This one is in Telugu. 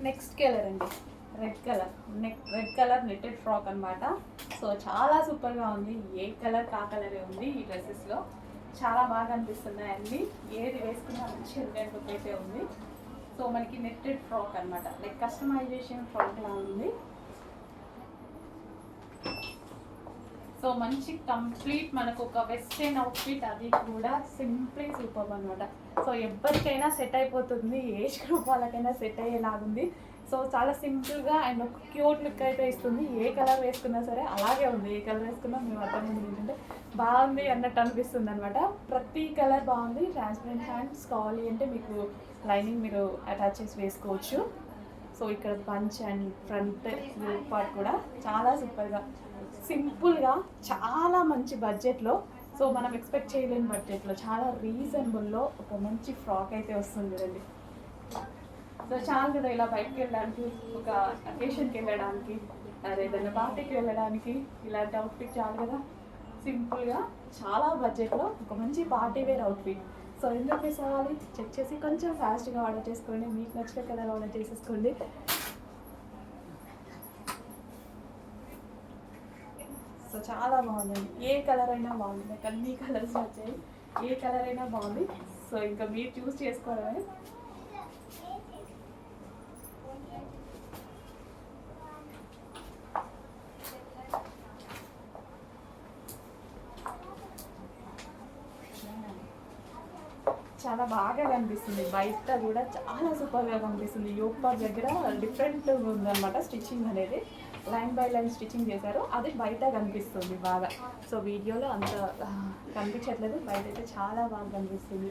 నెక్స్ట్ కలర్ అండి, రెడ్ కలర్ నెట్టెడ్ ఫ్రాక్ అనమాట. సో చాలా సూపర్గా ఉంది. ఏ కలర్ కా కలరే ఉంది ఈ డ్రెస్సెస్లో. చాలా బాగా అనిపిస్తున్నాయి అన్నీ. ఏది వేసుకున్నా మంచి ఎలిగెంట్ లుక్ అయితే ఉంది. సో మనకి నెట్టెడ్ ఫ్రాక్ అనమాట, లైక్ కస్టమైజేషన్ ఫ్రాక్ లా ఉంది. సో మంచి కంప్లీట్ మనకు ఒక వెస్ట్రన్ అవుట్ఫిట్, అది కూడా సింప్లీ సూపర్ అనమాట. సో ఎవరికైనా సెట్ అయిపోతుంది, ఏజ్ గ్రూప్ వాళ్ళకైనా సెట్ అయ్యేలాగుంది. సో చాలా సింపుల్గా అండ్ ఒక క్యూట్ లుక్ అయితే ఇస్తుంది. ఏ కలర్ వేసుకున్నా సరే అలాగే ఉంది. ఏ కలర్ వేసుకున్నా మేము అర్థం ఏంటంటే బాగుంది అన్నట్టు అనిపిస్తుంది అనమాట. ప్రతి కలర్ బాగుంది. ట్రాన్స్పరెంట్ హ్యాండ్స్ కావాలి అంటే మీకు లైనింగ్ మీరు అటాచ్ చేసి వేసుకోవచ్చు. సో ఇక్కడ పంచ్ అండ్ ఫ్రంట్ పార్ట్ కూడా చాలా సూపర్గా, సింపుల్గా, చాలా మంచి బడ్జెట్లో, సో మనం ఎక్స్పెక్ట్ చేయలేని బడ్జెట్లో చాలా రీజనబుల్లో ఒక మంచి ఫ్రాక్ అయితే వస్తుంది కదండి. సో చాలా కదా ఇలా బయటకు వెళ్ళడానికి, ఒక అకేషన్కి వెళ్ళడానికి, ఏదైనా పార్టీకి వెళ్ళడానికి ఇలాంటి అవుట్ఫిట్ చాలు కదా. సింపుల్గా చాలా బడ్జెట్లో ఒక మంచి పార్టీ వేర్ అవుట్ఫిట్. సో ఎందుకు మిస్ అవ్వాలి? చెక్ చేసి కొంచెం ఫాస్ట్గా ఆర్డర్ చేసుకోండి. మీకు నచ్చిన కలర్ ఆర్డర్ చేసేసుకోండి. సో చాలా బాగుందండి. ఏ కలర్ అయినా బాగుంది, నాకు అన్ని కలర్స్ వచ్చాయి. ఏ కలర్ అయినా బాగుంది. సో ఇంకా మీరు చూస్ చేసుకోవడమే. చాలా బాగా కనిపిస్తుంది. బయట కూడా చాలా సూపర్గా కనిపిస్తుంది. యోగ్ పార్ట్ దగ్గర డిఫరెంట్ ఉందన్నమాట స్టిచ్చింగ్ అనేది. లైన్ బై లైన్ స్టిచ్చింగ్ చేశారు, అది బయట కనిపిస్తుంది బాగా. సో వీడియోలో అంత కనిపించట్లేదు, బయట అయితే చాలా బాగా కనిపిస్తుంది.